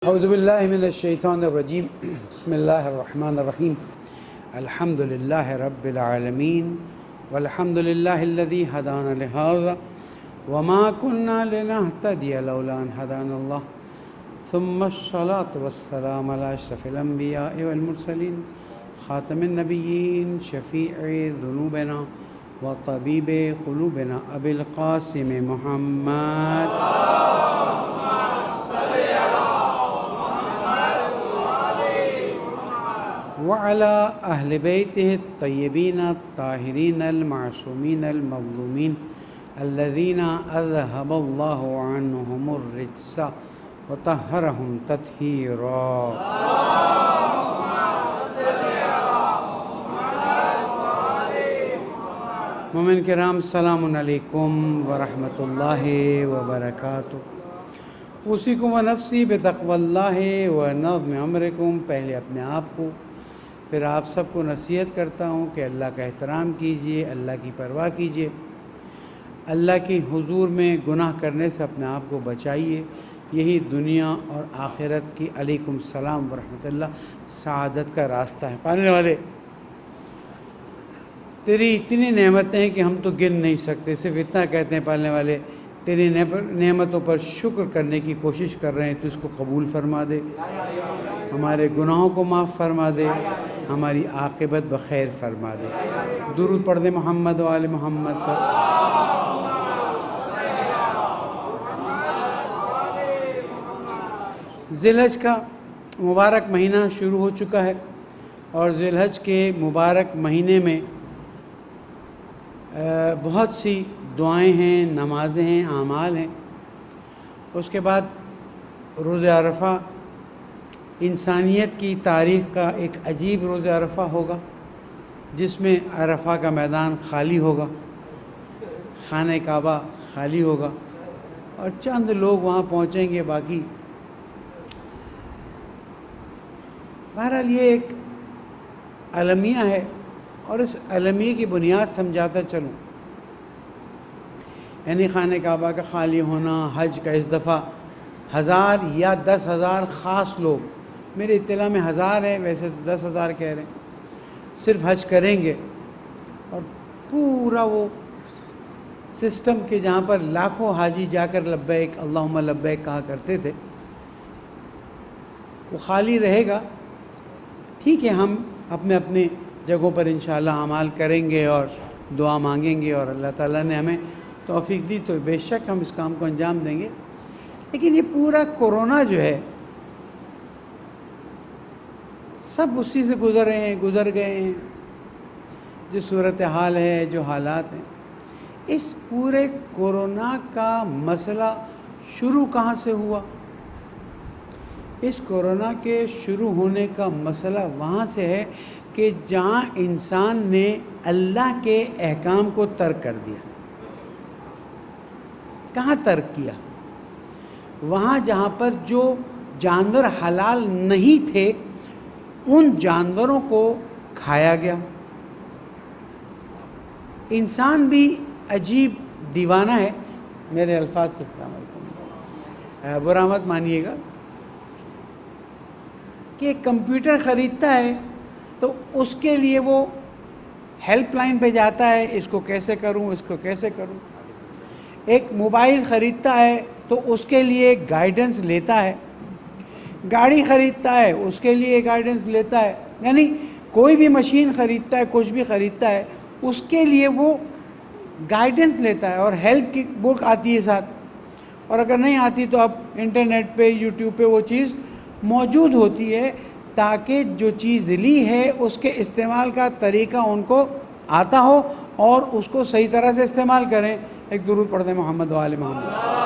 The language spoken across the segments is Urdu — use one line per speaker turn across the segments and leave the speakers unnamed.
اعوذ باللہ من الشیطان الرجیم بسم اللہ الرحمن الرحیم الحمد للہ رب العالمین والحمد للہ الذی ہدانا لہذا وما كنا لنہتدی لولا ان ہدانا اللہ ثم الصلاة والسلام علی اشرف الانبیاء والمرسلین خاتم النبیین شفیع ذنوبنا وطبیب قلوبنا ابی القاسم محمد وعلى أهل بيته الطيبين الطاهرين المعصومين المظلومين الذين أذهب الله عنهم الرجس وطهرهم تطهيرا. مومن کرام السلام علیکم ورحمۃ اللہ وبرکاتہ. اوصیکم ونفسی بتقوی اللہ ونظم امرکم. پہلے اپنے آپ کو پھر آپ سب کو نصیحت کرتا ہوں کہ اللہ کا احترام کیجئے، اللہ کی پرواہ کیجئے، اللہ کی حضور میں گناہ کرنے سے اپنے آپ کو بچائیے. یہی دنیا اور آخرت کی علیکم السلام ورحمۃ اللہ سعادت کا راستہ ہے. پانے والے، تیری اتنی نعمتیں ہیں کہ ہم تو گن نہیں سکتے. صرف اتنا کہتے ہیں پالنے والے، تیری نعمتوں پر شکر کرنے کی کوشش کر رہے ہیں، تو اس کو قبول فرما دے، ہمارے گناہوں کو معاف فرما دے، ہماری عاقبت بخیر فرما دے. درود پڑھ دے محمد و آل محمد پر. ذی الحج کا مبارک مہینہ شروع ہو چکا ہے، اور ذی الحج کے مبارک مہینے میں بہت سی دعائیں ہیں، نمازیں ہیں، اعمال ہیں. اس کے بعد روز عرفہ انسانیت کی تاریخ کا ایک عجیب روز عرفہ ہوگا، جس میں عرفہ کا میدان خالی ہوگا، خانہ کعبہ خالی ہوگا، اور چند لوگ وہاں پہنچیں گے. باقی بہرحال یہ ایک المیہ ہے، اور اس المیہ کی بنیاد سمجھاتا چلوں. یعنی خانہ کعبہ کا خالی ہونا، حج کا اس دفعہ 1000 یا 10,000 خاص لوگ، میرے اطلاع میں 1000 ہے، ویسے تو 10,000 کہہ رہے ہیں، صرف حج کریں گے. اور پورا وہ سسٹم کہ جہاں پر لاکھوں حاجی جا کر لبیک اللہم لبیک کہا کرتے تھے، وہ خالی رہے گا. ٹھیک ہے، ہم اپنے اپنے جگہوں پر انشاءاللہ اعمال کریں گے اور دعا مانگیں گے، اور اللہ تعالیٰ نے ہمیں توفیق دی تو بے شک ہم اس کام کو انجام دیں گے. لیکن یہ پورا کورونا جو ہے، سب اسی سے گزر گئے ہیں. جو صورتحال ہے، جو حالات ہیں، اس پورے کورونا کا مسئلہ شروع کہاں سے ہوا؟ اس کورونا کے شروع ہونے کا مسئلہ وہاں سے ہے کہ جہاں انسان نے اللہ کے احکام کو ترک کر دیا. کہاں ترک کیا؟ وہاں جہاں پر جو جانور حلال نہیں تھے، ان جانوروں کو کھایا گیا. انسان بھی عجیب دیوانہ ہے. میرے الفاظ کو السلام علیکم، برا مت مانیے گا، کہ کمپیوٹر خریدتا ہے تو اس کے لیے وہ ہیلپ لائن پہ جاتا ہے، اس کو کیسے کروں، اس کو کیسے کروں. ایک موبائل خریدتا ہے تو اس کے لیے گائیڈنس لیتا ہے. گاڑی خریدتا ہے، اس کے لیے گائیڈنس لیتا ہے. یعنی کوئی بھی مشین خریدتا ہے، کچھ بھی خریدتا ہے، اس کے لیے وہ گائیڈنس لیتا ہے، اور ہیلپ کی بک آتی ہے ساتھ. اور اگر نہیں آتی تو اب انٹرنیٹ پہ، یوٹیوب پہ وہ چیز موجود ہوتی ہے، تاکہ جو چیز لی ہے اس کے استعمال کا طریقہ ان کو آتا ہو اور اس کو صحیح طرح سے استعمال کریں. ایک درود پڑھ دیں محمد و آل محمد.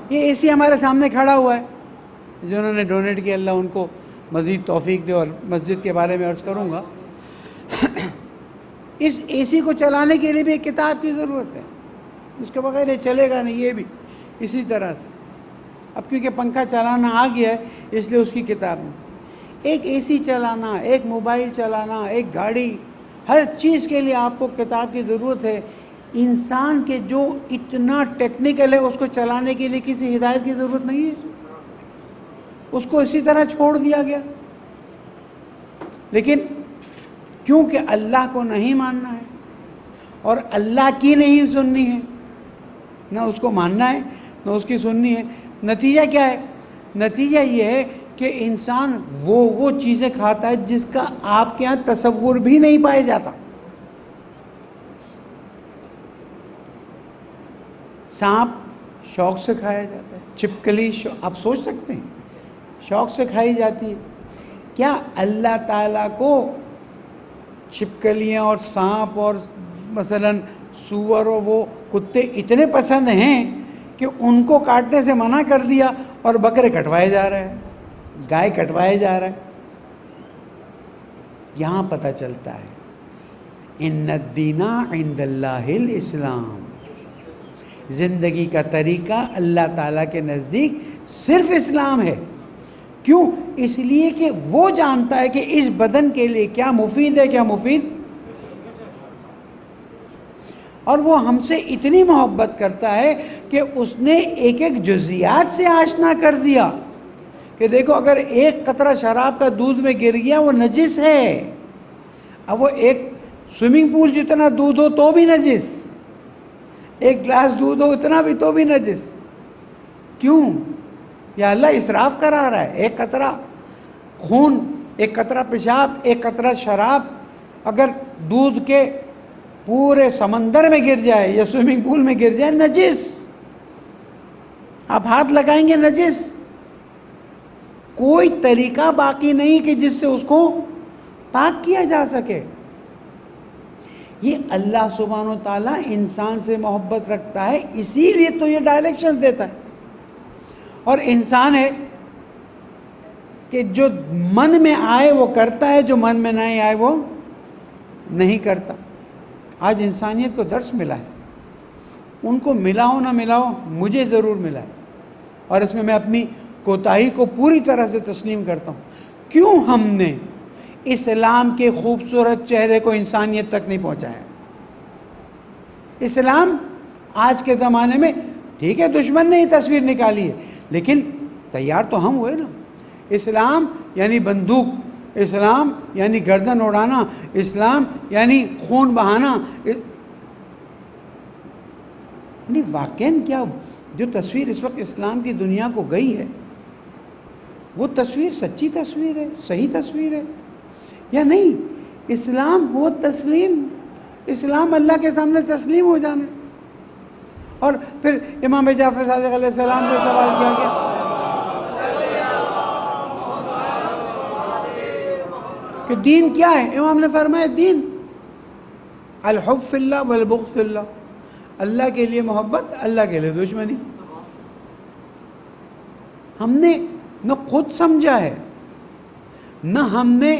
یہ اے سی ہمارے سامنے کھڑا ہوا ہے، جنہوں نے ڈونیٹ کیا، اللہ ان کو مزید توفیق دے. اور مسجد کے بارے میں عرض کروں گا، اس اے سی کو چلانے کے لیے بھی ایک کتاب کی ضرورت ہے، اس کے بغیر یہ چلے گا نہیں. یہ بھی اسی طرح سے اب کیونکہ پنکھا چلانا آ گیا ہے، اس لیے اس کی کتاب نہیں. ایک اے سی چلانا، ایک موبائل چلانا، ایک گاڑی، ہر چیز کے لیے آپ کو کتاب کی ضرورت ہے. انسان کے جو اتنا ٹیکنیکل ہے اس کو چلانے کے لیے کسی ہدایت کی ضرورت نہیں ہے، اس کو اسی طرح چھوڑ دیا گیا. لیکن کیونکہ اللہ کو نہیں ماننا ہے اور اللہ کی نہیں سننی ہے، نہ اس کو ماننا ہے نہ اس کی سننی ہے، نتیجہ کیا ہے؟ نتیجہ یہ ہے کہ انسان وہ چیزیں کھاتا ہے جس کا آپ کے ہاں تصور بھی نہیں پایا جاتا. سانپ شوق سے کھایا جاتا ہے، چھپکلی آپ سوچ سکتے ہیں شوق سے کھائی جاتی ہے. کیا اللہ تعالیٰ کو چھپکلیاں اور سانپ اور مثلاً سور اور وہ کتے اتنے پسند ہیں کہ ان کو کاٹنے سے منع کر دیا اور بکرے کٹوائے جا رہے ہیں، گائے کٹوائے جا رہے ہیں؟ یہاں پتہ چلتا ہے ان الدین عند اللہ الاسلام، زندگی کا طریقہ اللہ تعالیٰ کے نزدیک صرف اسلام ہے. کیوں؟ اس لیے کہ وہ جانتا ہے کہ اس بدن کے لیے کیا مفید ہے، کیا مفید، اور وہ ہم سے اتنی محبت کرتا ہے کہ اس نے ایک ایک جزیات سے آشنا کر دیا کہ دیکھو اگر ایک قطرہ شراب کا دودھ میں گر گیا وہ نجس ہے. اب وہ ایک سوئمنگ پول جتنا دودھ ہو تو بھی نجس، ایک گلاس دودھ ہو اتنا بھی تو بھی نجس. کیوں؟ یا اللہ اسراف کرا رہا ہے. ایک قطرہ خون، ایک قطرہ پیشاب، ایک قطرہ شراب اگر دودھ کے پورے سمندر میں گر جائے یا سوئمنگ پول میں گر جائے نجس. آپ ہاتھ لگائیں گے نجس. کوئی طریقہ باقی نہیں کہ جس سے اس کو پاک کیا جا سکے. یہ اللہ سبحانہ و تعالیٰ انسان سے محبت رکھتا ہے، اسی لیے تو یہ ڈائریکشن دیتا ہے. اور انسان ہے کہ جو من میں آئے وہ کرتا ہے، جو من میں نہیں آئے وہ نہیں کرتا. آج انسانیت کو درس ملا ہے، ان کو ملا ہو نہ ملا ہو، مجھے ضرور ملا ہے، اور اس میں میں اپنی کوتاہی کو پوری طرح سے تسلیم کرتا ہوں. کیوں ہم نے اسلام کے خوبصورت چہرے کو انسانیت تک نہیں پہنچایا؟ اسلام آج کے زمانے میں ٹھیک ہے دشمن نے ہی تصویر نکالی ہے، لیکن تیار تو ہم ہوئے نا. اسلام یعنی بندوق، اسلام یعنی گردن اڑانا، اسلام یعنی خون بہانا. یعنی واقعاً کیا جو تصویر اس وقت اسلام کی دنیا کو گئی ہے وہ تصویر سچی تصویر ہے، صحیح تصویر ہے یا نہیں؟ اسلام وہ تسلیم، اسلام اللہ کے سامنے تسلیم ہو جانا. اور پھر امام جعفر صادق علیہ السلام سے سوال کیا گیا کہ دین کیا ہے؟ امام نے فرمایا دین الحب فی اللہ والبغض فی اللہ، اللہ کے لیے محبت، اللہ کے لیے دشمنی. ہم نے نہ خود سمجھا ہے، نہ ہم نے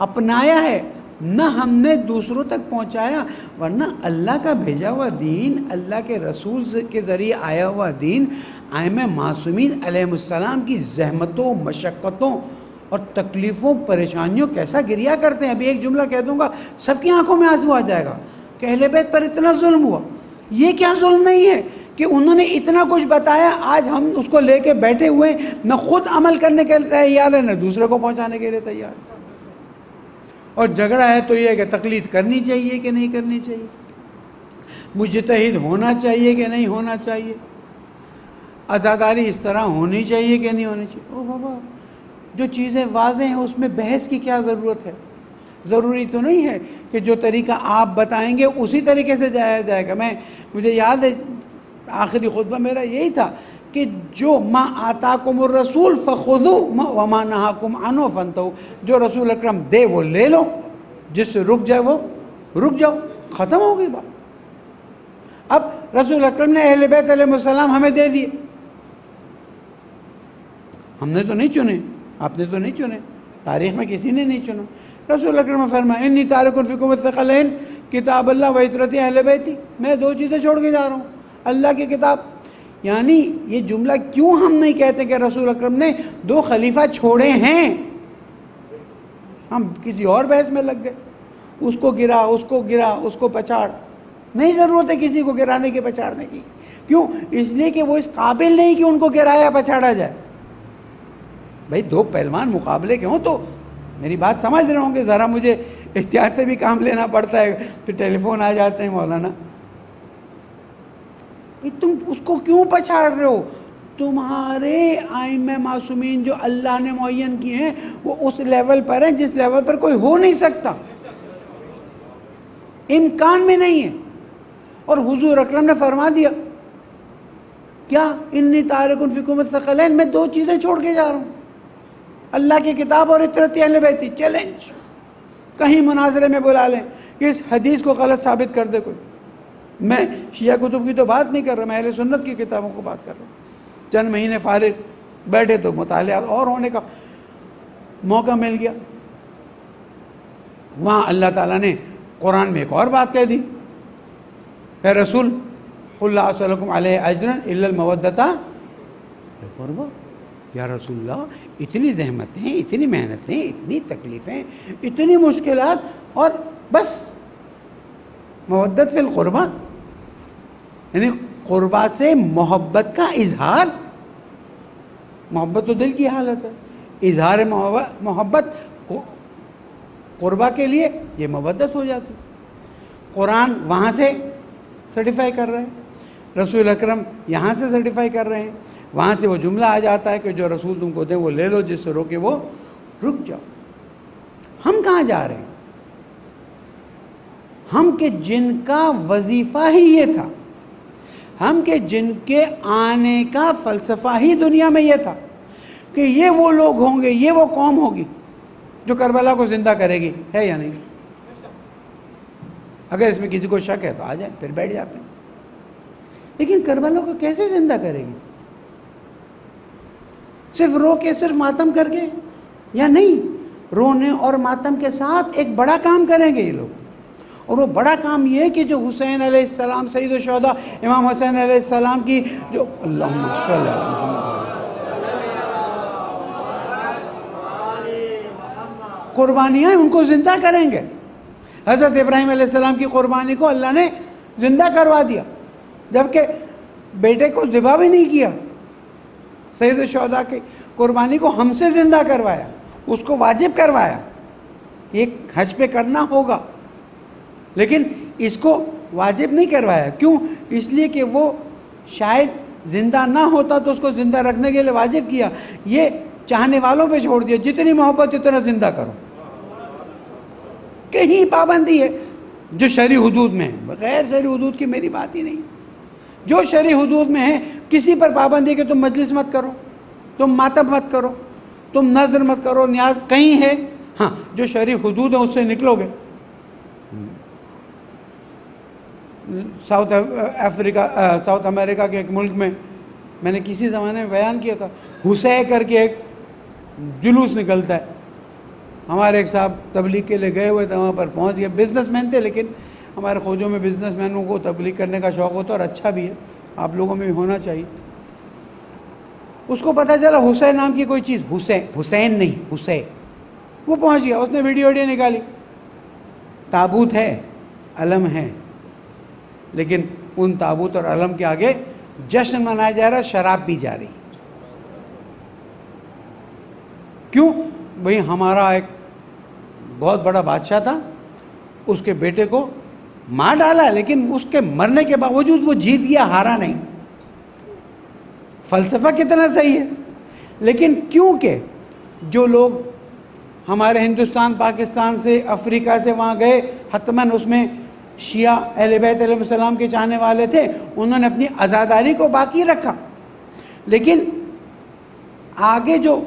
اپنایا ہے، نہ ہم نے دوسروں تک پہنچایا، ورنہ اللہ کا بھیجا ہوا دین، اللہ کے رسول کے ذریعے آیا ہوا دین، ائمہ معصومین علیہ السلام کی زحمتوں، مشقتوں اور تکلیفوں، پریشانیوں کیسا گریا کرتے ہیں. ابھی ایک جملہ کہہ دوں گا سب کی آنکھوں میں آنسو آ جائے گا کہ اہل بیت پر اتنا ظلم ہوا. یہ کیا ظلم نہیں ہے کہ انہوں نے اتنا کچھ بتایا، آج ہم اس کو لے کے بیٹھے ہوئے نہ خود عمل کرنے کے لیے تیار ہے نہ دوسرے کو پہنچانے کے لیے تیار. اور جھگڑا ہے تو یہ ہے کہ تقلید کرنی چاہیے کہ نہیں کرنی چاہیے، مجتہد ہونا چاہیے کہ نہیں ہونا چاہیے، عزاداری اس طرح ہونی چاہیے کہ نہیں ہونی چاہیے. او بابا، جو چیزیں واضح ہیں اس میں بحث کی کیا ضرورت ہے؟ ضروری تو نہیں ہے کہ جو طریقہ آپ بتائیں گے اسی طریقے سے جایا جائے گا. مجھے یاد ہے آخری خطبہ میرا یہی تھا کہ جو ما آتاکم الرسول فخذوا وما نہاکم عنہ فانتہوا، جو رسول اکرم دے وہ لے لو، جس سے رک جائے وہ رک جاؤ، ختم ہو گئی بات. اب رسول اکرم نے اہل بیت علیہ السلام ہمیں دے دیے، ہم نے تو نہیں چنے، آپ نے تو نہیں چنے، تاریخ میں کسی نے نہیں چنا. رسول اکرم نے فرمایا انی تارک فیکم الثقلین کتاب اللہ و عترت اہل بیتی، میں دو چیزیں چھوڑ کے جا رہا ہوں، اللہ کی کتاب. یعنی یہ جملہ کیوں ہم نہیں کہتے کہ رسول اکرم نے دو خلیفہ چھوڑے ہیں؟ ہم کسی اور بحث میں لگ گئے، اس کو گرا، اس کو گرا، اس کو پچاڑ. نہیں ضرورت ہے کسی کو گرانے کے پچھاڑنے کی. کیوں؟ اس لیے کہ وہ اس قابل نہیں کہ ان کو گرایا پچھاڑا جائے. بھائی دو پہلوان مقابلے کے ہوں تو میری بات سمجھ رہے ہوں گے. ذرا مجھے احتیاط سے بھی کام لینا پڑتا ہے, پھر ٹیلی فون آ جاتے ہیں مولانا. تم اس کو کیوں پچھاڑ رہے ہو؟ تمہارے ائمہ معصومین جو اللہ نے معین کیے ہیں وہ اس لیول پر ہیں جس لیول پر کوئی ہو نہیں سکتا, امکان میں نہیں ہے. اور حضور اکرم نے فرما دیا کیا؟ انی تارک فیکم الثقلین, میں دو چیزیں چھوڑ کے جا رہا ہوں, اللہ کی کتاب اور اطاعت اہل بیت. چیلنج, کہیں مناظرے میں بلا لیں کہ اس حدیث کو غلط ثابت کر دے کوئی. میں شیعہ کتب کی تو بات نہیں کر رہا, میں اہل سنت کی کتابوں کو بات کر رہا ہوں. چند مہینے فارغ بیٹھے تو مطالعات اور ہونے کا موقع مل گیا. وہاں اللہ تعالیٰ نے قرآن میں ایک اور بات کہہ دی, اے رسول قل لا اسألکم علیہ اجرا الا المودۃ فی القربى. یا رسول اللہ, اتنی زحمتیں, اتنی محنتیں, اتنی تکلیفیں, اتنی مشکلات, اور بس مودت فی القربہ, یعنی قربا سے محبت کا اظہار. محبت تو دل کی حالت ہے, اظہار محبت قربا کے لیے یہ مودت ہو جاتی. قرآن وہاں سے سرٹیفائی کر رہے ہیں, رسول اکرم یہاں سے سرٹیفائی کر رہے ہیں. وہاں سے وہ جملہ آ جاتا ہے کہ جو رسول تم کو دیں وہ لے لو, جس سے روکے وہ رک جاؤ. ہم کہاں جا رہے ہیں؟ ہم کہ جن کا وظیفہ ہی یہ تھا, ہم کہ جن کے آنے کا فلسفہ ہی دنیا میں یہ تھا کہ یہ وہ لوگ ہوں گے, یہ وہ قوم ہوگی جو کربلا کو زندہ کرے گی. ہے یا نہیں؟ اگر اس میں کسی کو شک ہے تو آ جائیں, پھر بیٹھ جاتے ہیں. لیکن کربلا کو کیسے زندہ کرے گی؟ صرف رو کے, صرف ماتم کر کے؟ یا نہیں, رونے اور ماتم کے ساتھ ایک بڑا کام کریں گے یہ لوگ. اور وہ بڑا کام یہ ہے کہ جو حسین علیہ السلام, سید الشہداء امام حسین علیہ السلام کی جو اللہم صلی قربانیاں ہیں ان کو زندہ کریں گے. حضرت ابراہیم علیہ السلام کی قربانی کو اللہ نے زندہ کروا دیا, جبکہ بیٹے کو ذبح بھی نہیں کیا. سید الشہداء کی قربانی کو ہم سے زندہ کروایا, اس کو واجب کروایا. ایک حج پہ کرنا ہوگا, لیکن اس کو واجب نہیں کروایا. کیوں؟ اس لیے کہ وہ شاید زندہ نہ ہوتا تو اس کو زندہ رکھنے کے لیے واجب کیا. یہ چاہنے والوں پہ چھوڑ دیا, جتنی محبت اتنا زندہ کرو. کہیں پابندی ہے جو شرعی حدود میں ہے, غیر شرعی حدود کی میری بات ہی نہیں. جو شرعی حدود میں ہے کسی پر پابندی ہے کہ تم مجلس مت کرو, تم ماتم مت کرو, تم نظر مت کرو, نیاز کہیں ہے. ہاں, جو شرعی حدود ہیں اس سے نکلو گے. ساؤتھ امریکہ کے ایک ملک میں نے کسی زمانے میں بیان کیا تھا, حسین کر کے ایک جلوس نکلتا ہے. ہمارے ایک صاحب تبلیغ کے لیے گئے ہوئے تھے, وہاں پر پہنچ گئے. بزنس مین تھے, لیکن ہمارے خوجوں میں بزنس مینوں کو تبلیغ کرنے کا شوق ہوتا ہے, اور اچھا بھی ہے, آپ لوگوں میں بھی ہونا چاہیے. اس کو پتہ چلا حسین نام کی کوئی چیز, حسین نہیں حسین. وہ پہنچ گیا, اس نے ویڈیو نکالی. تابوت ہے, علم ہے, لیکن ان تابوت اور علم کے آگے جشن منایا جا رہا, شراب پی جا رہی. کیوں؟ بھئی ہمارا ایک بہت بڑا بادشاہ تھا, اس کے بیٹے کو مار ڈالا, لیکن اس کے مرنے کے باوجود وہ جیت گیا, ہارا نہیں. فلسفہ کتنا صحیح ہے. لیکن کیونکہ جو لوگ ہمارے ہندوستان, پاکستان سے, افریقہ سے وہاں گئے, حتماً اس میں شیعہ اہل بیت علیہ السلام کے چاہنے والے تھے, انہوں نے اپنی عزاداری کو باقی رکھا. لیکن آگے جو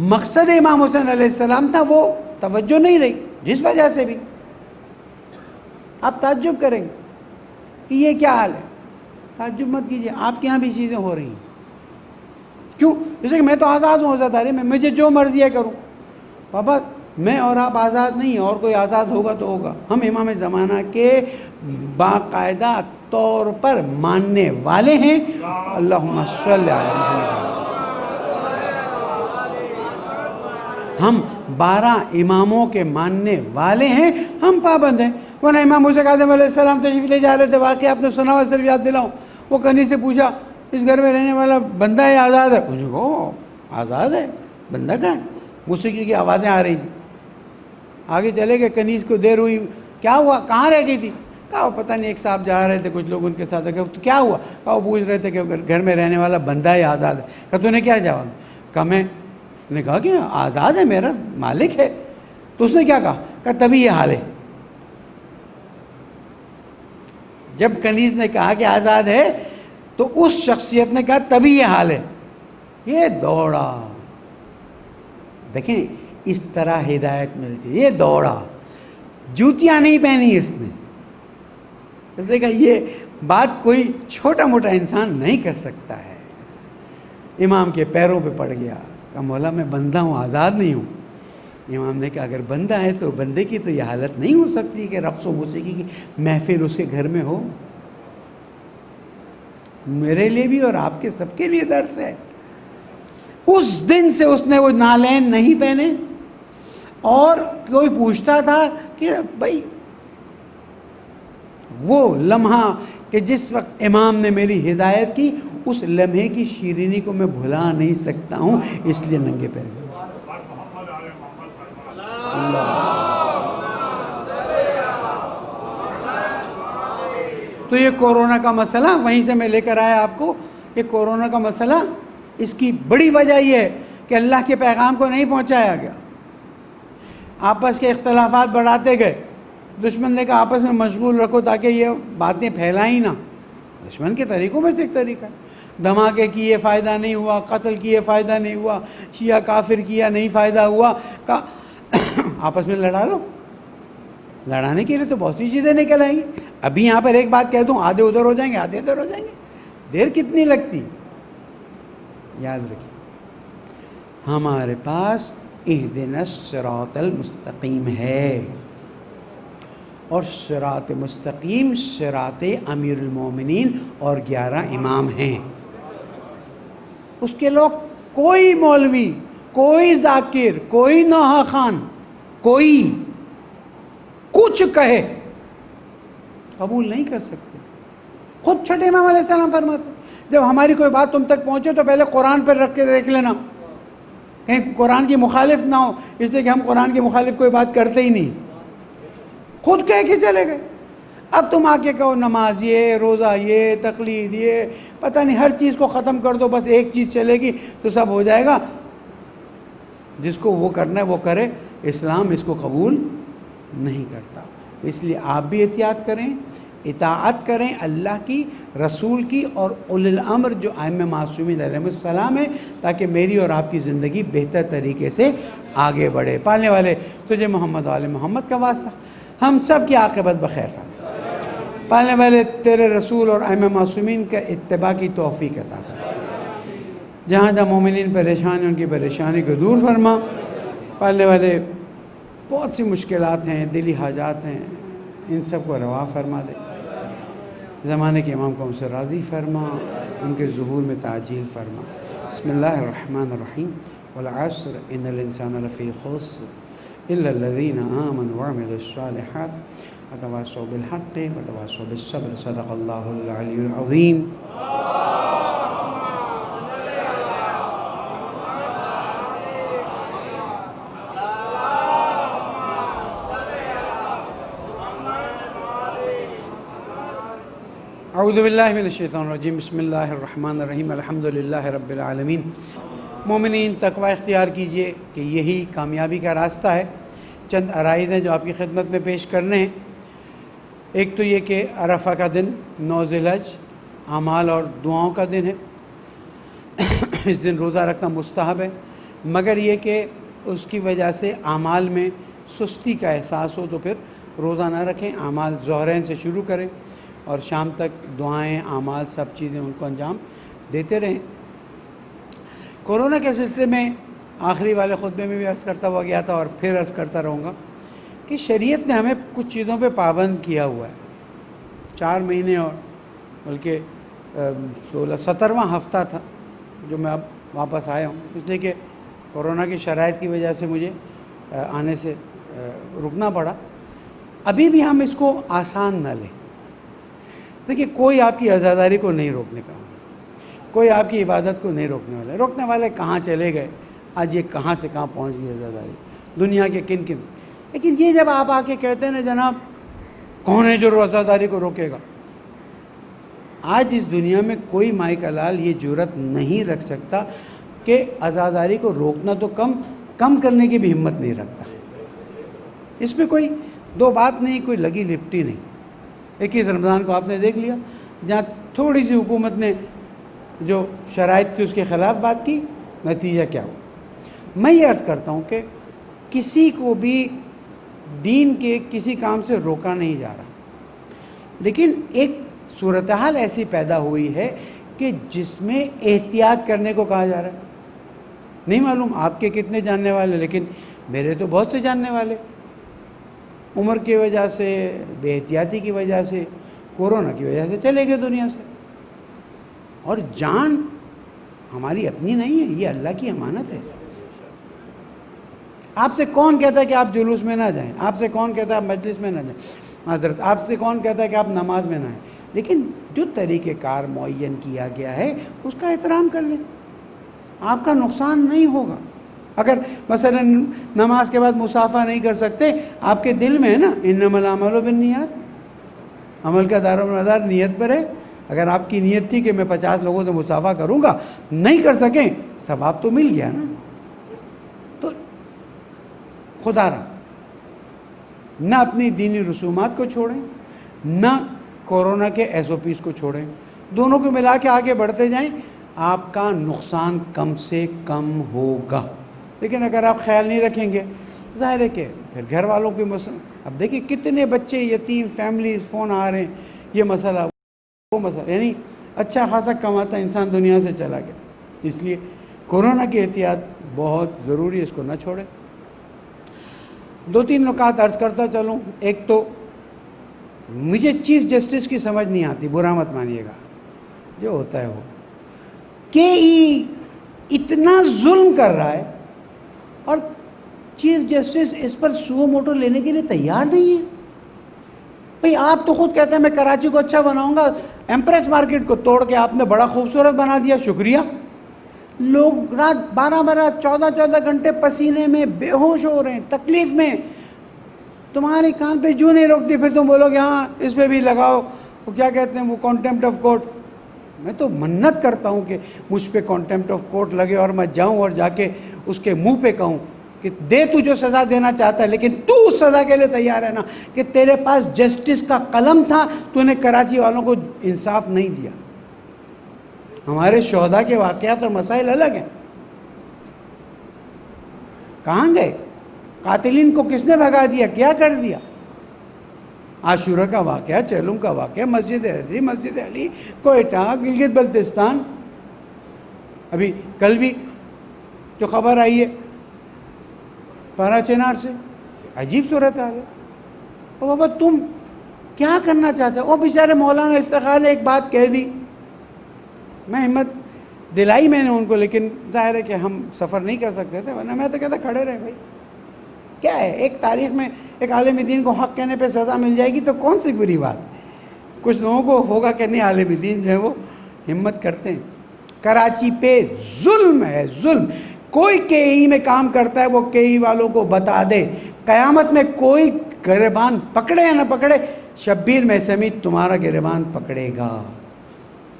مقصد امام حسین علیہ السلام تھا وہ توجہ نہیں رہی, جس وجہ سے بھی آپ تعجب کریں گے کہ یہ کیا حال ہے. تعجب مت کیجیے, آپ کے یہاں بھی چیزیں ہو رہی ہیں. کیوں؟ جیسے کہ میں تو آزاد ہوں عزاداری میں, مجھے جو مرضی ہے کروں. بابا میں اور آپ آزاد نہیں ہیں, اور کوئی آزاد ہوگا تو ہوگا. ہم امام زمانہ کے باقاعدہ طور پر ماننے والے ہیں. اللہم صلی علی محمد. ہم 12 اماموں کے ماننے والے ہیں، ہم پابند ہیں۔ ورنہ امام موسیٰ کاظم علیہ السلام تشریف لے جا رہے تھے، واقعہ آپ نے سنا ہوا، صرف یاد دلاؤں۔ وہ کنی سے پوچھا اس گھر میں رہنے والا بندہ ہے یا آزاد ہے؟ مجھے کہو آزاد ہے، بندہ کہاں ہے؟ موسیقی کی آوازیں آ رہی تھیں، آگے چلے گئے، کنیز کو دیر ہوئی، کیا ہوا کہاں رہ گئی تھی؟ کہا پتہ نہیں، ایک صاحب جا رہے تھے، کچھ لوگ ان کے ساتھ، تو کیا ہوا؟ کہا وہ پوچھ رہے تھے کہ گھر میں رہنے والا بندہ ہے یا آزاد ہے؟ کہا تو نے کیا جواب؟ کہا میں نے کہا کہ آزاد ہے، میرا مالک ہے۔ تو اس نے کیا کہا؟ کہا تبھی یہ حال ہے۔ جب کنیز نے کہا کہ آزاد ہے تو اس شخصیت نے کہا تبھی یہ حال ہے، یہ دوڑا۔ دیکھیں اس طرح ہدایت ملتی ہے، یہ دوڑا، جوتیاں نہیں پہنی اس نے کہا یہ بات کوئی چھوٹا موٹا انسان نہیں کر سکتا ہے۔ امام کے پیروں پہ پڑ گیا، کہا مولا میں بندہ ہوں، آزاد نہیں ہوں۔ امام نے کہا اگر بندہ ہے تو بندے کی تو یہ حالت نہیں ہو سکتی کہ رقص و موسیقی کی محفل اس کے گھر میں ہو۔ میرے لیے بھی اور آپ کے سب کے لیے درس ہے۔ اس دن سے اس نے وہ نالین نہیں پہنے، اور کوئی پوچھتا تھا کہ بھائی وہ لمحہ کہ جس وقت امام نے میری ہدایت کی، اس لمحے کی شیرینی کو میں بھلا نہیں سکتا ہوں، اس لیے ننگے پیر گئے۔ تو یہ کورونا کا مسئلہ وہیں سے میں لے کر آیا آپ کو۔ یہ کورونا کا مسئلہ، اس کی بڑی وجہ یہ ہے کہ اللہ کے پیغام کو نہیں پہنچایا گیا، آپس کے اختلافات بڑھاتے گئے۔ دشمن نے کہا آپس میں مشغول رکھو تاکہ یہ باتیں پھیلائیں نہ۔ دشمن کے طریقوں میں سے ایک طریقہ ہے، دھماکے کی یہ فائدہ نہیں ہوا، قتل کی یہ فائدہ نہیں ہوا، شیعہ کافر کیا نہیں فائدہ ہوا، کہا آپس میں لڑا لو۔ لڑانے کے لیے تو بہت سی چیزیں نکل آئیں گی۔ ابھی یہاں پر ایک بات کہہ دوں، آدھے ادھر ہو جائیں گے، آدھے ادھر ہو جائیں گے، دیر کتنی لگتی؟ یاد رکھیے ہمارے پاس اہدنا الصراط المستقیم ہے، اور صراط مستقیم صراط امیر المومنین اور 11 امام ہیں۔ اس کے لوگ کوئی مولوی، کوئی ذاکر، کوئی نوحہ خان، کوئی کچھ کہے قبول نہیں کر سکتے۔ خود چھٹے امام علیہ السلام فرماتے جب ہماری کوئی بات تم تک پہنچے تو پہلے قرآن پر رکھ کے دیکھ لینا، کہیں قرآن کی مخالف نہ ہو، اس لیے کہ ہم قرآن کی مخالف کوئی بات کرتے ہی نہیں، خود کہہ کے چلے گئے۔ اب تم آ کے کہو نماز یہ، روزہ یہ، تقلید یہ، پتہ نہیں ہر چیز کو ختم کر دو، بس ایک چیز چلے گی تو سب ہو جائے گا۔ جس کو وہ کرنا ہے وہ کرے، اسلام اس کو قبول نہیں کرتا۔ اس لیے آپ بھی احتیاط کریں، اطاعت کریں اللہ کی، رسول کی، اور اولی الامر جو ائمہ معصومین علیہم السلام ہیں، تاکہ میری اور آپ کی زندگی بہتر طریقے سے آگے بڑھے۔ پالنے والے تجھے محمد و آل محمد کا واسطہ، ہم سب کی عاقبت بخیر فرما۔ پالنے والے تیرے رسول اور ائمہ معصومین کا اتباع کی توفیق عطا فرما۔ جہاں جہاں مومنین پریشان ہیں ان کی پریشانی کو دور فرما۔ پالنے والے بہت سی مشکلات ہیں، دلی حاجات ہیں، ان سب کو روا فرما دے۔ زمانے کے امام کو ہم سے راضی فرما، ان کے ظہور میں تعجیل فرما۔ بسم اللہ الرحمن الرحیم۔ والعصر ان الانسان لفی خسر الا الذین آمنوا وعملوا الصالحات وتواصوا بالحق وتواصوا بالصبر صدق اللہ العلی العظیم۔ اعوذ باللہ من الشیطان الرجیم، بسم اللہ الرحمن الرحیم، الحمدللہ رب العالمین۔ مومنین تقوی اختیار کیجئے کہ یہی کامیابی کا راستہ ہے۔ چند عرائض ہیں جو آپ کی خدمت میں پیش کرنے ہیں۔ ایک تو یہ کہ عرفہ کا دن 9 ذی الحج اعمال اور دعاؤں کا دن ہے، اس دن روزہ رکھنا مستحب ہے، مگر یہ کہ اس کی وجہ سے اعمال میں سستی کا احساس ہو تو پھر روزہ نہ رکھیں، اعمال ظہرین سے شروع کریں اور شام تک دعائیں، اعمال، سب چیزیں ان کو انجام دیتے رہیں۔ کورونا کے سلسلے میں آخری والے خطبے میں بھی عرض کرتا ہوا گیا تھا اور پھر عرض کرتا رہوں گا کہ شریعت نے ہمیں کچھ چیزوں پہ پابند کیا ہوا ہے۔ 4 مہینے اور بلکہ 17واں ہفتہ تھا جو میں اب واپس آیا ہوں، اس لیے کہ کورونا کی شرائط کی وجہ سے مجھے آنے سے رکنا پڑا. ابھی بھی ہم اس کو آسان نہ لیں. دیکھیے کوئی آپ کی عزاداری کو نہیں روکنے کا، کوئی آپ کی عبادت کو نہیں روکنے والا. روکنے والے کہاں چلے گئے، آج یہ کہاں سے کہاں پہنچ گئی عزاداری، دنیا کے کن کن. لیکن یہ جب آپ آ کے کہتے ہیں نا جناب کون ہے جو عزاداری کو روکے گا، آج اس دنیا میں کوئی مائی کا لال یہ جرأت نہیں رکھ سکتا کہ عزاداری کو روکنا تو کم کرنے کی بھی ہمت نہیں رکھتا. اس میں کوئی دو بات نہیں، کوئی لگی لپٹی نہیں. 21 رمضان کو آپ نے دیکھ لیا، جہاں تھوڑی سی حکومت نے جو شرائط تھی اس کے خلاف بات کی، نتیجہ کیا ہوا. میں یہ عرض کرتا ہوں کہ کسی کو بھی دین کے کسی کام سے روکا نہیں جا رہا، لیکن ایک صورتحال ایسی پیدا ہوئی ہے کہ جس میں احتیاط کرنے کو کہا جا رہا ہے. نہیں معلوم آپ کے کتنے جاننے والے، لیکن میرے تو بہت سے جاننے والے عمر کی وجہ سے، بے احتیاطی کی وجہ سے، کورونا کی وجہ سے چلے گئے دنیا سے. اور جان ہماری اپنی نہیں ہے، یہ اللہ کی امانت ہے. آپ سے کون کہتا ہے کہ آپ جلوس میں نہ جائیں؟ آپ سے کون کہتا ہے آپ مجلس میں نہ جائیں؟ معذرت، آپ سے کون کہتا ہے کہ آپ نماز میں نہ آئیں؟ لیکن جو طریقہ کار معین کیا گیا ہے اس کا احترام کر لیں، آپ کا نقصان نہیں ہوگا. اگر مثلا نماز کے بعد مصافحہ نہیں کر سکتے، آپ کے دل میں ہے نا انما الاعمال بالنیات، عمل کا دار و مدار نیت پر ہے. اگر آپ کی نیت تھی کہ میں 50 لوگوں سے مصافحہ کروں گا، نہیں کر سکیں، ثواب تو مل گیا نا. تو خدا را نہ اپنی دینی رسومات کو چھوڑیں، نہ کورونا کے SOPs کو چھوڑیں. دونوں کو ملا کے آگے بڑھتے جائیں، آپ کا نقصان کم سے کم ہوگا. لیکن اگر آپ خیال نہیں رکھیں گے تو ظاہر ہے کہ پھر گھر والوں کی اب دیکھیں کتنے بچے یتیم فیملیز فون آ رہے ہیں، یہ مسئلہ وہ مسئلہ، یعنی اچھا خاصا کماتا انسان دنیا سے چلا گیا. اس لیے کورونا کی احتیاط بہت ضروری ہے، اس کو نہ چھوڑیں. 2-3 نکات عرض کرتا چلوں. ایک تو مجھے چیف جسٹس کی سمجھ نہیں آتی، برا مت مانیے گا، جو ہوتا ہے وہ کہ اتنا ظلم کر رہا ہے اور چیف جسٹس اس پر سو موٹو لینے کے لیے تیار نہیں ہے. بھئی آپ تو خود کہتے ہیں میں کراچی کو اچھا بناؤں گا، ایمپریس مارکیٹ کو توڑ کے آپ نے بڑا خوبصورت بنا دیا، شکریہ. لوگ رات 12 14 گھنٹے پسینے میں بے ہوش ہو رہے ہیں، تکلیف میں. تمہارے کان پہ جو نہیں روکتی، پھر تم بولو گے ہاں اس پہ بھی لگاؤ، وہ کیا کہتے ہیں وہ کانٹیمپٹ آف کورٹ. میں تو منت کرتا ہوں کہ مجھ پہ کانٹیمپٹ آف کورٹ لگے اور میں جاؤں اور جا کے اس کے منہ پہ کہوں کہ دے تو جو سزا دینا چاہتا ہے، لیکن تو اس سزا کے لیے تیار ہے نا کہ تیرے پاس جسٹس کا قلم تھا، تو نے کراچی والوں کو انصاف نہیں دیا. ہمارے شہداء کے واقعات اور مسائل الگ ہیں. کہاں گئے قاتلین کو؟ کس نے بھگا دیا؟ کیا کر دیا؟ عاشورہ کا واقعہ، چہلم کا واقعہ، مسجد حیدری، مسجد علی، کوئٹہ، گلگت بلتستان. ابھی کل بھی جو خبر آئی ہے پارا چنار سے، عجیب صورتحال ہے. او بابا تم کیا کرنا چاہتے ہو؟ وہ بیچارے مولانا افتخار نے ایک بات کہہ دی، میں ہمت دلائی میں نے ان کو، لیکن ظاہر ہے کہ ہم سفر نہیں کر سکتے تھے، ورنہ میں تو کہتا کھڑے رہے. بھائی کیا ہے، ایک تاریخ میں ایک عالم دین کو حق کہنے پہ سزا مل جائے گی تو کون سی بری بات. کچھ لوگوں کو ہوگا کہ نہیں، عالم دین جو ہے وہ ہمت کرتے ہیں. کراچی پہ ظلم ہے، ظلم. کوئی KE میں کام کرتا ہے وہ KE والوں کو بتا دے، قیامت میں کوئی گریبان پکڑے یا نہ پکڑے، شبیر محسمی تمہارا گریبان پکڑے گا.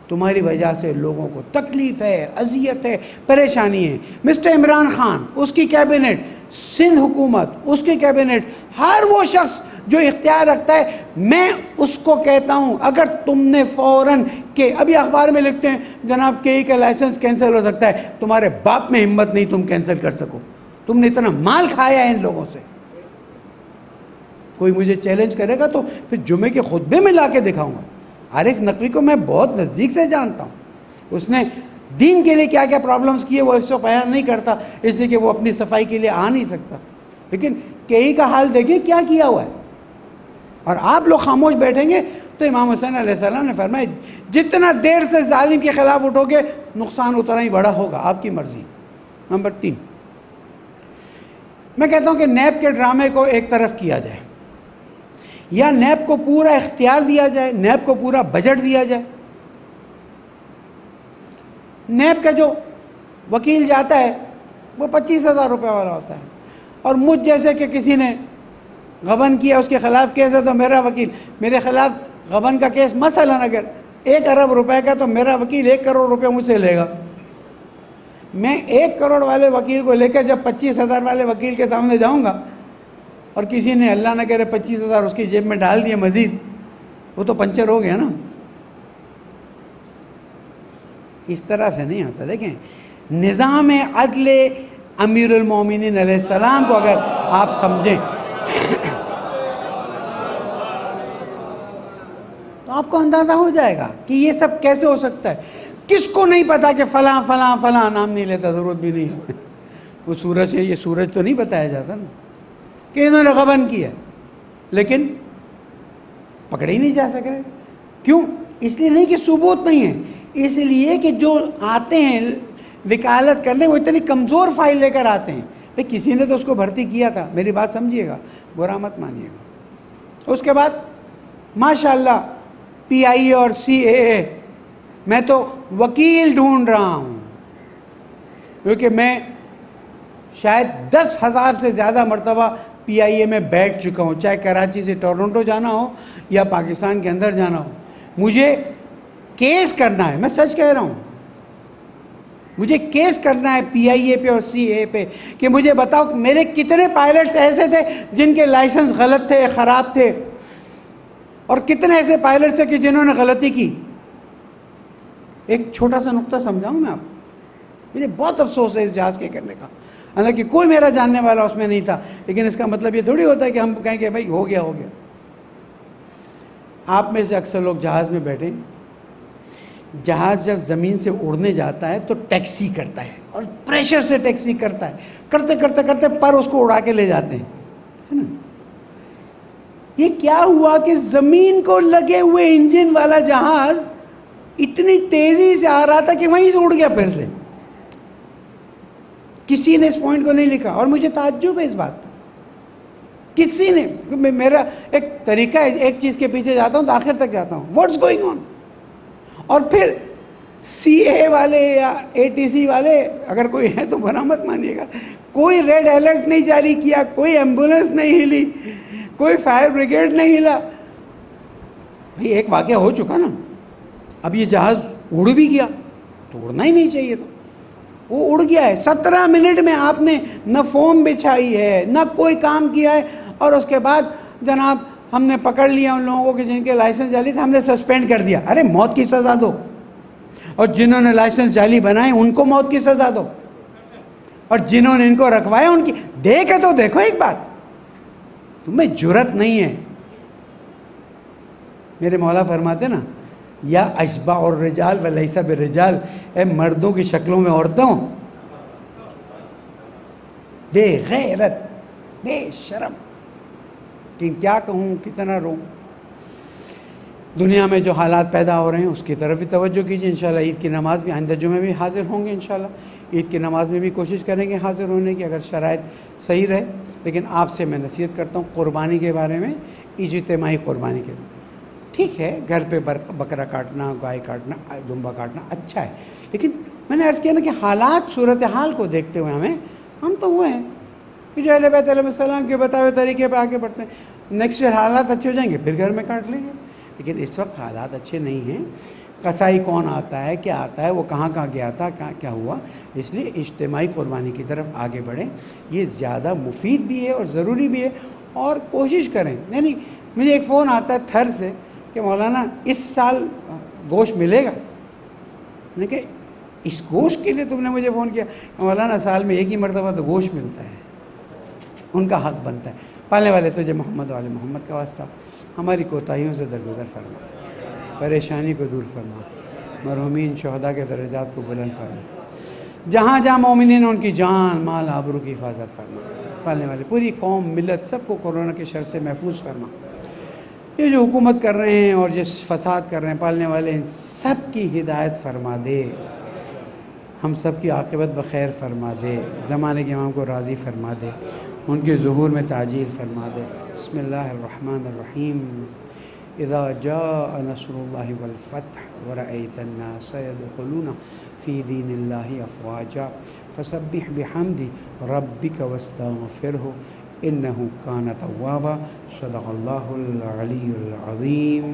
تمہاری وجہ سے لوگوں کو تکلیف ہے، اذیت ہے، پریشانی ہے. مسٹر عمران خان، اس کی کیبنٹ، سندھ حکومت، اس کی کیبنٹ، ہر وہ شخص جو اختیار رکھتا ہے، میں اس کو کہتا ہوں اگر تم نے فوراً کہ ابھی اخبار میں لکھتے ہیں جناب KE کا لائسنس کینسل ہو سکتا ہے، تمہارے باپ میں ہمت نہیں تم کینسل کر سکو. تم نے اتنا مال کھایا ہے ان لوگوں سے. کوئی مجھے چیلنج کرے گا تو پھر جمعے کے خطبے میں لا کے دکھاؤں گا. عارف نقوی کو میں بہت نزدیک سے جانتا ہوں. اس نے دین کے لیے کیا کیا پرابلمز کیے وہ اس کو بیان نہیں کرتا، اس لیے کہ وہ اپنی صفائی کے لیے آ نہیں سکتا. لیکن KE کا حال دیکھیں کیا کیا ہوا ہے. اور آپ لوگ خاموش بیٹھیں گے تو امام حسین علیہ السلام نے فرمایا جتنا دیر سے ظالم کے خلاف اٹھو گے نقصان اتنا ہی بڑا ہوگا، آپ کی مرضی. نمبر 3، میں کہتا ہوں کہ نیب کے ڈرامے کو ایک طرف کیا جائے، یا نیب کو پورا اختیار دیا جائے، نیب کو پورا بجٹ دیا جائے. نیب کا جو وکیل جاتا ہے وہ 25,000 روپے والا ہوتا ہے، اور مجھ جیسے کہ کسی نے غبن کیا، اس کے خلاف کیس ہے، تو میرا وکیل میرے خلاف غبن کا کیس مثلاً اگر 1 ارب روپے کا، تو میرا وکیل 1 کروڑ روپے مجھ سے لے گا. میں 1 کروڑ والے وکیل کو لے کر جب 25,000 والے وکیل کے سامنے جاؤں گا، اور کسی نے اللہ نہ کرے 25,000 اس کی جیب میں ڈال دیے مزید، وہ تو پنچر ہو گیا نا. اس طرح سے نہیں ہوتا. دیکھیں، نظام عدل امیر المومنین علیہ السلام کو اگر آپ سمجھیں تو آپ کو اندازہ ہو جائے گا کہ یہ سب کیسے ہو سکتا ہے. کس کو نہیں پتا کہ فلاں فلاں فلاں نام نہیں لیتا، ضرورت بھی نہیں ہے. وہ سورج ہے، یہ سورج تو نہیں بتایا جاتا نا کہ انہوں نے غبن کیا، لیکن پکڑے ہی نہیں جا سک رہے. کیوں؟ اس لیے نہیں کہ ثبوت نہیں ہے، اس لیے کہ جو آتے ہیں وکالت کرنے وہ اتنی کمزور فائل لے کر آتے ہیں. بھئی کسی نے تو اس کو بھرتی کیا تھا، میری بات سمجھیے گا، برا مت مانیے گا. اس کے بعد ماشاءاللہ PIA اور CAA، میں تو وکیل ڈھونڈ رہا ہوں، کیونکہ میں شاید 10,000 سے زیادہ مرتبہ PIA میں بیٹھ چکا ہوں، چاہے کراچی سے ٹورنٹو جانا ہو یا پاکستان کے اندر جانا ہو. مجھے کیس کرنا ہے، میں سچ کہہ رہا ہوں، مجھے کیس کرنا ہے PIA پہ اور CAA پہ کہ مجھے بتاؤ میرے کتنے پائلٹس ایسے تھے جن کے لائسنس غلط تھے، خراب تھے، اور کتنے ایسے پائلٹس ہیں کہ جنہوں نے غلطی کی. ایک چھوٹا سا نقطہ سمجھاؤں میں آپ کو. مجھے بہت افسوس ہے اس جہاز کے کرنے کا، حالانکہ کوئی میرا جاننے والا اس میں نہیں تھا، لیکن اس کا مطلب یہ تھوڑی ہوتا ہے کہ ہم کہیں کہ بھائی ہو گیا ہو گیا. آپ میں سے اکثر لوگ جہاز میں بیٹھیں، جہاز جب زمین سے اڑنے جاتا ہے تو ٹیکسی کرتا ہے، اور پریشر سے ٹیکسی کرتا ہے، کرتے کرتے کرتے پر اس کو اڑا کے لے جاتے ہیں، ہے نا. یہ کیا ہوا کہ زمین کو لگے ہوئے انجن والا جہاز اتنی تیزی سے آ رہا تھا کہ وہیں سے اڑ گیا پھر سے. کسی نے اس پوائنٹ کو نہیں لکھا، اور مجھے تعجب ہے اس بات پر. کسی نے، میرا ایک طریقہ ہے، ایک چیز کے پیچھے جاتا ہوں تو آخر تک جاتا ہوں، واٹس گوئنگ آن. اور پھر CA والے یا ATC والے اگر کوئی ہے تو برا مت مانیے گا، کوئی ریڈ الرٹ نہیں جاری کیا، کوئی ایمبولنس نہیں ہلی، کوئی فائر بریگیڈ نہیں ہلا. بھئی ایک واقعہ ہو چکا نا، اب یہ جہاز اڑ بھی گیا تو اڑنا ہی نہیں چاہیے تھا، وہ اڑ گیا ہے. 17 منٹ میں آپ نے نہ فوم بچھائی ہے، نہ کوئی کام کیا ہے، اور اس کے بعد جناب ہم نے پکڑ لیا ان لوگوں کو جن کے لائسنس جعلی تھے، ہم نے سسپینڈ کر دیا. ارے موت کی سزا دو، اور جنہوں نے لائسنس جعلی بنائے ان کو موت کی سزا دو، اور جنہوں نے ان کو رکھوایا ان کی دیکھے تو دیکھو ایک بات. تمہیں جرت نہیں ہے. میرے مولا فرماتے نا، یا اشباء الرجال ولیس بالرجال، اے مردوں کی شکلوں میں عورتوں، بے غیرت، بے شرم. کہ کیا کہوں، کتنا رو. دنیا میں جو حالات پیدا ہو رہے ہیں اس کی طرف بھی توجہ کیجیے. انشاءاللہ عید کی نماز بھی آئندہ جمعے بھی حاضر ہوں گے انشاءاللہ. عید کی نماز میں بھی کوشش کریں گے حاضر ہونے کی اگر شرائط صحیح رہے. لیکن آپ سے میں نصیحت کرتا ہوں قربانی کے بارے میں، اجتماعی قربانی کے بارے میں. ٹھیک ہے گھر پہ بکرا کاٹنا، گائے کاٹنا، دمبا کاٹنا اچھا ہے، لیکن میں نے عرض کیا نا کہ حالات صورتحال کو دیکھتے ہوئے ہم تو وہ ہیں کہ جو اہل بیت علیہ السلام کے بتائے ہوئے طریقے پہ آگے بڑھتے ہیں. نیکسٹ ایئر حالات اچھے ہو جائیں گے پھر گھر میں کاٹ لیں گے، لیکن اس وقت حالات اچھے نہیں ہیں. قصائی کون آتا ہے، کیا آتا ہے، وہ کہاں گیا تھا، کیا ہوا. اس لیے اجتماعی قربانی کی طرف آگے بڑھیں، یہ زیادہ مفید بھی ہے اور ضروری بھی ہے. اور کوشش کریں. یعنی مجھے ایک فون آتا ہے تھر سے کہ مولانا اس سال گوشت ملے گا. میں نے کہا اس گوشت کے لیے تم نے مجھے فون کیا؟ مولانا سال میں ایک ہی مرتبہ تو گوشت ملتا ہے، ان کا حق بنتا ہے. پالنے والے تجھے محمد والے محمد کا واسطہ، ہماری کوتاہیوں سے درگزر فرما، پریشانی کو دور فرما، مرحومین شہداء کے درجات کو بلند فرما، جہاں جہاں مومنین ان کی جان مال آبرو کی حفاظت فرما. پالنے والے پوری قوم ملت سب کو کورونا کے شر سے محفوظ فرما. یہ جو حکومت کر رہے ہیں اور جس فساد کر رہے ہیں پالنے والے، ان سب کی ہدایت فرما دے. ہم سب کی عاقبت بخیر فرما دے، زمانے کے امام کو راضی فرما دے، ان کے ظہور میں تعجیل فرما دے۔ بسم اللہ الرحمن الرحیم۔ اذا جاء نصر اللہ والفتح ورأیت الناس يدخلون فی دین اللہ افواجا فسبح بحمد ربک واستغفرہ انہ کان توابا۔ صدق اللہ العلی العظیم۔